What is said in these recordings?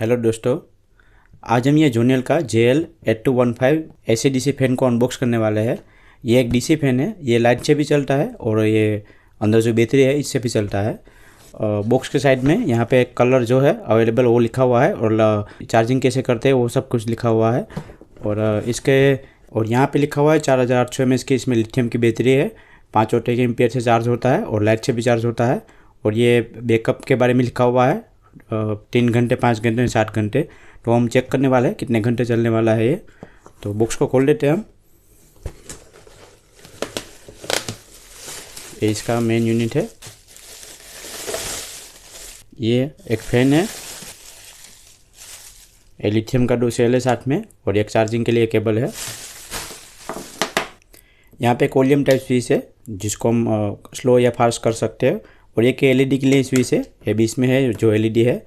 Hello दोस्तों, आज हम ये जोनियल का JL8215 AC DC फैन को अनबॉक्स करने वाले हैं। ये एक DC फैन है। ये लाइट से भी चलता है और ये अंदर जो बैटरी है इससे भी चलता है। बॉक्स के साइड में यहाँ पे कलर जो है अवेलेबल वो लिखा हुआ है और चार्जिंग कैसे करते हैं वो सब कुछ लिखा हुआ है। और यहाँ पे लिखा हुआ है 4800 mAh की इसमें लिथियम की बैटरी है। 5 वोल्ट के एम्पियर से चार्ज होता है और लाइट से भी चार्ज होता है। और ये बैकअप के बारे में लिखा हुआ है 3 घंटे, 5 घंटे, 7 घंटे। तो हम चेक करने वाले हैं कितने घंटे चलने वाला है ये। तो बॉक्स को खोल देते हैं हम। ये इसका मेन यूनिट है। ये एक फैन है, ये लिथियम का 2 सेल है साथ में और एक चार्जिंग के लिए केबल है। यहाँ पे कोलियम टाइप स्विच है जिसको हम स्लो या फास्ट कर सकते हैं। और एक LED के लिए स्विच है, ये बीच में है जो LED है।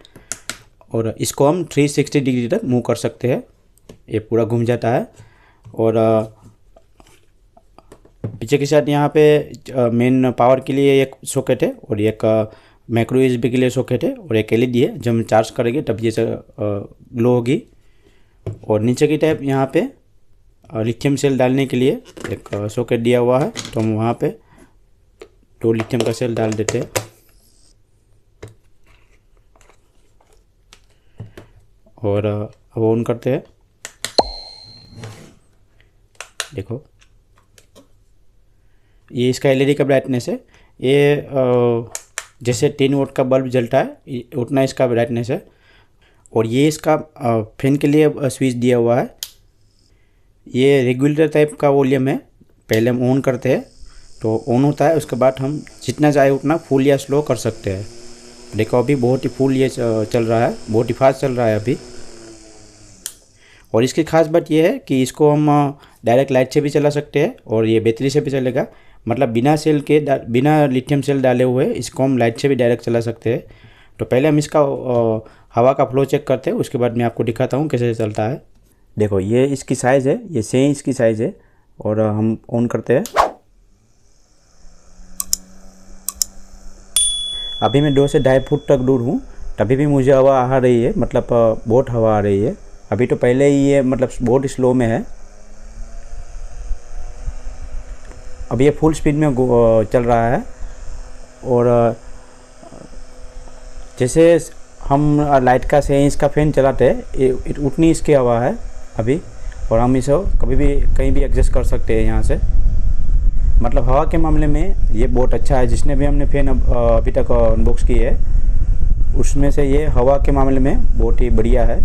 और इसको हम 360 डिग्री तक मूव कर सकते हैं, ये पूरा घूम जाता है। और पीछे के साथ यहाँ पे मेन पावर के लिए एक सॉकेट है और एक माइक्रो USB के लिए सॉकेट है और एक LED है। जब हम चार्ज करेंगे तब ये ग्लो होगी। और नीचे की टाइप यहाँ पे लिथियम सेल डालने के लिए एक सॉकेट दिया हुआ है, तो हम वहाँ पे 2 लिथियम का सेल डाल देते हैं। और अब ऑन करते हैं। देखो, ये इसका LED का ब्राइटनेस है। ये जैसे 3 वोट का बल्ब जलता है उतना इसका ब्राइटनेस है। और ये इसका फैन के लिए स्विच दिया हुआ है। ये रेगुलेटर टाइप का वॉल्यूम है। पहले हम ऑन करते हैं तो ऑन होता है, उसके बाद हम जितना चाहे उतना फुल या स्लो कर सकते हैं। देखो अभी बहुत ही फुल ये चल रहा है, बहुत ही फास्ट चल रहा है अभी। और इसकी खास बात यह है कि इसको हम डायरेक्ट लाइट से भी चला सकते हैं और ये बैटरी से भी चलेगा। मतलब बिना लिथियम सेल डाले हुए इसको हम लाइट से भी डायरेक्ट चला सकते हैं। तो पहले हम इसका हवा का फ्लो चेक करते हैं, उसके बाद मैं आपको दिखाता हूँ कैसे चलता है। देखो, ये इसकी साइज़ है, ये 6 इंच की साइज़ है। और हम ऑन करते हैं। अभी मैं 2 से 2.5 फुट तक दूर हूँ, तभी भी मुझे हवा आ रही है। मतलब बहुत हवा आ रही है। अभी तो पहले ही ये मतलब बहुत स्लो में है। अब ये फुल स्पीड में चल रहा है। और जैसे हम लाइट का 6 इंच का फैन चलाते हैं उतनी इसकी हवा है अभी। और हम इसे कभी भी कहीं भी एडजस्ट कर सकते हैं यहाँ से। मतलब हवा के मामले में ये बहुत अच्छा है। जिसने भी हमने फैन अभी तक अनबॉक्स की है उसमें से ये हवा के मामले में बहुत ही बढ़िया है।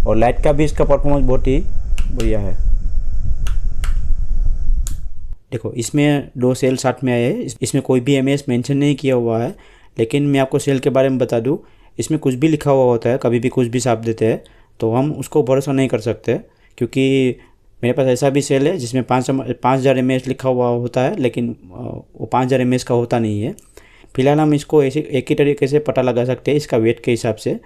और लाइट का भी इसका परफॉर्मेंस बहुत ही बढ़िया है। देखो, इसमें 2 सेल साथ में आए हैं। इसमें कोई भी mAh मेंशन नहीं किया हुआ है। लेकिन मैं आपको सेल के बारे में बता दूं, इसमें कुछ भी लिखा हुआ होता है, कभी भी कुछ भी छाप देते हैं, तो हम उसको भरोसा नहीं कर सकते। क्योंकि मेरे पास ऐसा भी सेल है जिसमें 5000 mAh लिखा हुआ होता है, लेकिन वो 5000 mAh का होता नहीं है। फिलहाल हम इसको ऐसे एक ही तरीके से पता लगा सकते हैं इसका वेट के हिसाब से।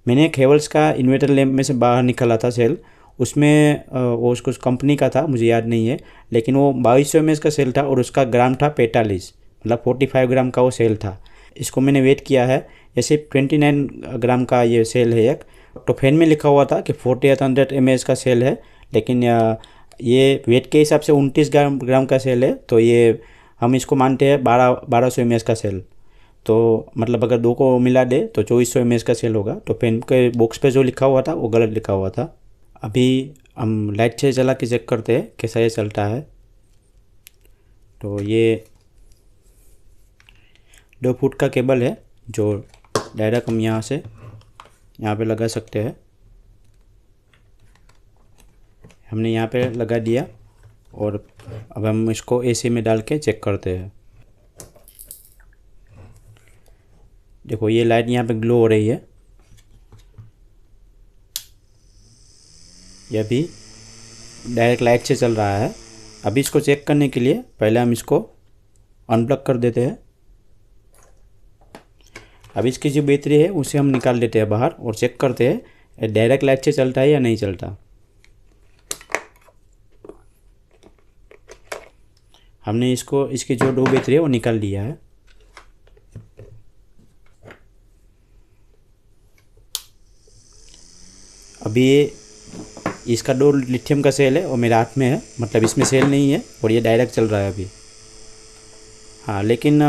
मैंने एक हेवल्स का इन्वर्टर लैम्प में से बाहर निकाला था सेल। उसमें वो उसको कंपनी का था, मुझे याद नहीं है, लेकिन वो 2200 mAh का सेल था और उसका ग्राम था 45, मतलब 45 ग्राम का वो सेल था। इसको मैंने वेट किया है, ऐसे 29 ग्राम का ये सेल है एक। तो फैन में लिखा हुआ था कि 4800 mAh का सेल है, लेकिन ये वेट के हिसाब से 29 ग्राम का सेल है। तो ये हम इसको मानते हैं 1200 mAh का सेल। तो मतलब अगर 2 को मिला दे तो 2400 mAh का सेल होगा। तो फैन के बॉक्स पे जो लिखा हुआ था वो गलत लिखा हुआ था। अभी हम लाइट से चला के चेक करते हैं कैसा ये चलता है। तो ये 2 फुट का केबल है जो डायरेक्ट हम यहाँ पे लगा सकते हैं। हमने यहाँ पे लगा दिया और अब हम इसको AC में डाल के चेक करते हैं। देखो, ये लाइट यहाँ पे ग्लो हो रही है। यह भी डायरेक्ट लाइट से चल रहा है। अभी इसको चेक करने के लिए पहले हम इसको अनप्लग कर देते हैं। अब इसकी जो बैटरी है उसे हम निकाल देते हैं बाहर और चेक करते हैं डायरेक्ट लाइट से चलता है या नहीं चलता। हमने इसकी जो 2 बैटरी है वो निकाल लिया है। अभी ये इसका 2 लिथियम का सेल है और मेरे हाथ में है, मतलब इसमें सेल नहीं है और ये डायरेक्ट चल रहा है अभी। हाँ, लेकिन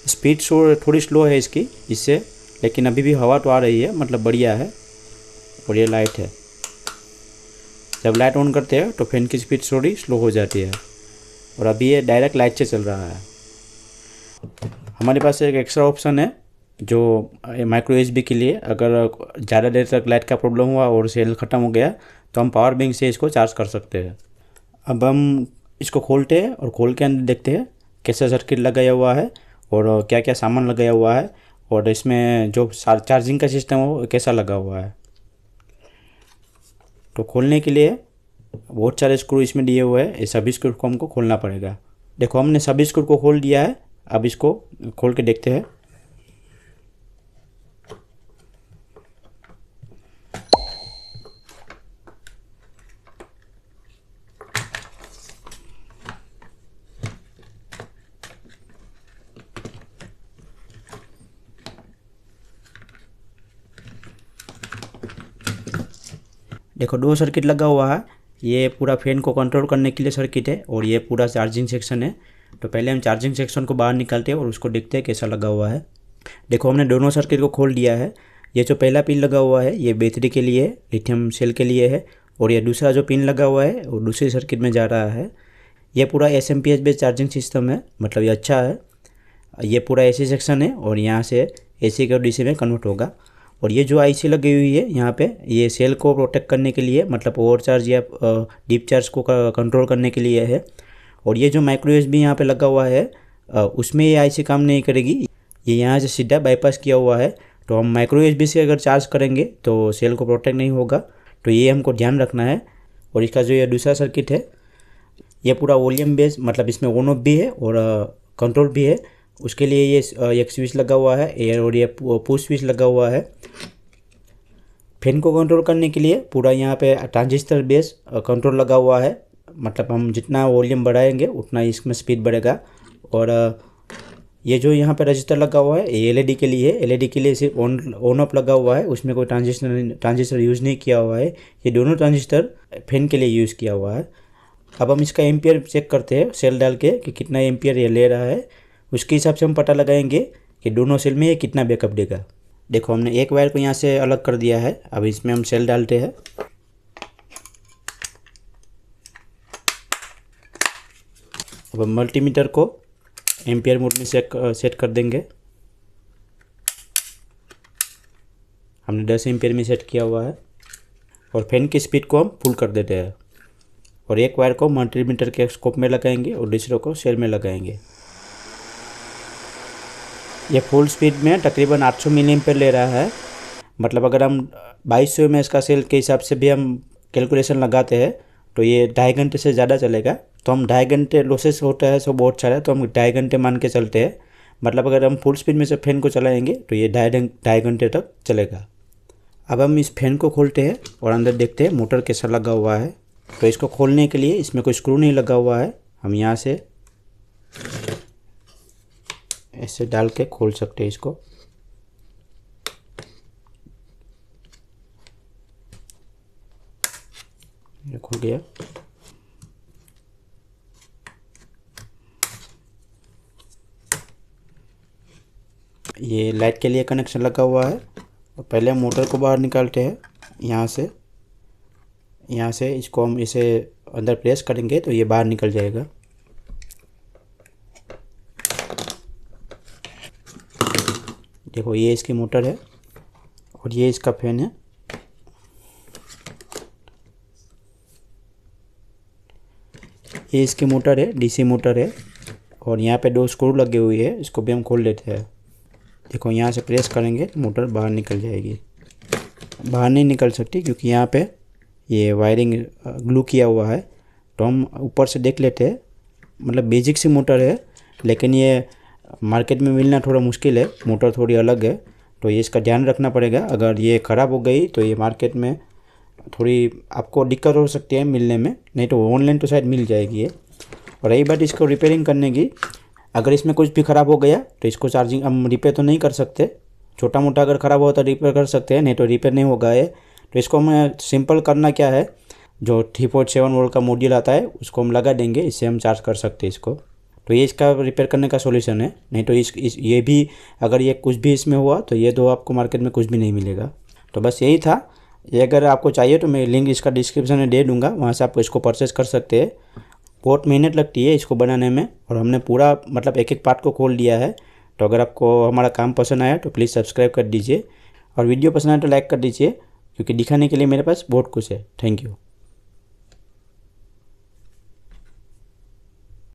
स्पीड थोड़ी स्लो है इसकी इससे, लेकिन अभी भी हवा तो आ रही है, मतलब बढ़िया है। और ये लाइट है, जब लाइट ऑन करते हैं तो फैन की स्पीड थोड़ी स्लो हो जाती है। और अभी ये डायरेक्ट लाइट से चल रहा है। हमारे पास एक एक्स्ट्रा ऑप्शन है जो माइक्रो यूएसबी के लिए, अगर ज़्यादा देर तक लाइट का प्रॉब्लम हुआ और सेल ख़त्म हो गया तो हम पावर बैंक से इसको चार्ज कर सकते हैं। अब हम इसको खोलते हैं और खोल के अंदर देखते हैं कैसा सर्किट लगाया हुआ है और क्या क्या सामान लगाया हुआ है और इसमें जो चार्जिंग का सिस्टम है वो कैसा लगा हुआ है। तो खोलने के लिए बहुत सारे स्क्रू इसमें दिए हुए हैं, ये सभी स्क्रू को हमको खोलना पड़ेगा। देखो हमने सभी स्क्रू को खोल दिया है, अब इसको खोल के देखते हैं। देखो 2 सर्किट लगा हुआ है, ये पूरा फैन को कंट्रोल करने के लिए सर्किट है और ये पूरा चार्जिंग सेक्शन है। तो पहले हम चार्जिंग सेक्शन को बाहर निकालते हैं और उसको देखते हैं कैसा लगा हुआ है। देखो हमने दोनों सर्किट को खोल दिया है। ये जो पहला पिन लगा हुआ है ये बैटरी के लिए, लिथियम सेल के लिए है, और ये दूसरा जो पिन लगा हुआ है वो दूसरी सर्किट में जा रहा है। ये पूरा एसएमपीएच बेस्ड चार्जिंग सिस्टम है, मतलब ये अच्छा है। ये पूरा एसी सेक्शन है और यहाँ से एसी का डीसी में कन्वर्ट होगा। और ये जो आईसी लगी हुई है यहाँ पे, ये सेल को प्रोटेक्ट करने के लिए, मतलब ओवर चार्ज या डीप चार्ज को कंट्रोल करने के लिए है। और ये जो माइक्रो यूएसबी यहाँ पे लगा हुआ है उसमें ये आईसी काम नहीं करेगी, ये यहाँ से सीधा बाईपास किया हुआ है। तो हम माइक्रो यूएसबी से अगर चार्ज करेंगे तो सेल को प्रोटेक्ट नहीं होगा, तो ये हमको ध्यान रखना है। और इसका जो ये दूसरा सर्किट है ये पूरा वॉल्यूम बेस, मतलब इसमें ऑन ऑफ भी है और कंट्रोल भी है। उसके लिए ये एक स्विच लगा हुआ है और ये पुश स्विच लगा हुआ है। फैन को कंट्रोल करने के लिए पूरा यहाँ पे ट्रांजिस्टर बेस कंट्रोल लगा हुआ है, मतलब हम जितना वॉल्यूम बढ़ाएंगे उतना इसमें स्पीड बढ़ेगा। और ये जो यहाँ पे रजिस्टर लगा हुआ है ये एलईडी के लिए है, एलईडी के लिए सिर्फ ऑन ऑफ लगा हुआ है, उसमें कोई ट्रांजिस्टर यूज़ नहीं किया हुआ है। ये दोनों ट्रांजिस्टर फैन के लिए यूज़ किया हुआ है। अब हम इसका एम्पियर चेक करते हैं सेल डाल के कि कितना एम्पियर ये ले रहा है, उसके हिसाब से हम पता लगाएंगे कि दोनों सेल में ये कितना बैकअप देगा। देखो हमने एक वायर को यहाँ से अलग कर दिया है, अब इसमें हम सेल डालते हैं। अब हम मल्टीमीटर को एम्पियर मोड में सेट कर देंगे। हमने 10 एम्पियर में सेट किया हुआ है। और फैन की स्पीड को हम फुल कर देते हैं और एक वायर को मल्टीमीटर के स्कोप में लगाएंगे और दूसरे को सेल में लगाएंगे। ये फुल स्पीड में तकरीबन 800 मिली एम्पियर ले रहा है, मतलब अगर हम 2200 mAh का सेल के हिसाब से भी हम कैलकुलेशन लगाते हैं तो ये 2.5 घंटे से ज़्यादा चलेगा। तो हम 2.5 घंटे लॉसेस होता है सो बहुत सारा, तो हम 2.5 घंटे मान के चलते हैं। मतलब अगर हम फुल स्पीड में से फैन को चलाएंगे तो ये 2.5 घंटे तक चलेगा। अब हम इस फैन को खोलते हैं और अंदर देखते हैं मोटर कैसा लगा हुआ है। तो इसको खोलने के लिए इसमें कोई स्क्रू नहीं लगा हुआ है, हम यहाँ से ऐसे डाल के खोल सकते हैं इसको। ये खुल गया। ये लाइट के लिए कनेक्शन लगा हुआ है। तो पहले हम मोटर को बाहर निकालते हैं यहाँ से इसको हम इसे अंदर प्रेस करेंगे तो ये बाहर निकल जाएगा। देखो ये इसकी मोटर है और ये इसका फैन है। ये इसकी मोटर है, डीसी मोटर है, और यहाँ पे 2 स्क्रू लगे हुए हैं, इसको भी हम खोल लेते हैं। देखो यहाँ से प्रेस करेंगे तो मोटर बाहर निकल जाएगी। बाहर नहीं निकल सकती क्योंकि यहाँ पे ये वायरिंग ग्लू किया हुआ है। तो हम ऊपर से देख लेते हैं, मतलब बेसिक सी मोटर है, लेकिन ये मार्केट में मिलना थोड़ा मुश्किल है, मोटर थोड़ी अलग है। तो ये इसका ध्यान रखना पड़ेगा, अगर ये ख़राब हो गई तो ये मार्केट में थोड़ी आपको दिक्कत हो सकती है मिलने में, नहीं तो ऑनलाइन तो शायद मिल जाएगी ये। और रही बात इसको रिपेयरिंग करने की, अगर इसमें कुछ भी ख़राब हो गया तो इसको चार्जिंग हम रिपेयर तो नहीं कर सकते। छोटा मोटा अगर ख़राब हो तो रिपेयर कर सकते हैं, नहीं तो रिपेयर नहीं होगा ये। तो इसको हमें सिंपल करना क्या है, जो 3.7 वोल्ट का मॉड्यूल आता है उसको हम लगा देंगे, इससे हम चार्ज कर सकते हैं इसको। तो ये इसका रिपेयर करने का सॉल्यूशन है। नहीं तो ये भी अगर ये कुछ भी इसमें हुआ तो ये दो आपको मार्केट में कुछ भी नहीं मिलेगा। तो बस यही था। ये अगर आपको चाहिए तो मैं लिंक इसका डिस्क्रिप्शन में दे दूँगा, वहाँ से आपको इसको परचेज़ कर सकते हैं। बहुत मेहनत लगती है इसको बनाने में, और हमने पूरा मतलब एक एक पार्ट को खोल दिया है। तो अगर आपको हमारा काम पसंद आया तो प्लीज़ सब्सक्राइब कर दीजिए, और वीडियो पसंद आए तो लाइक कर दीजिए, क्योंकि दिखाने के लिए मेरे पास बहुत कुछ है। Thank you.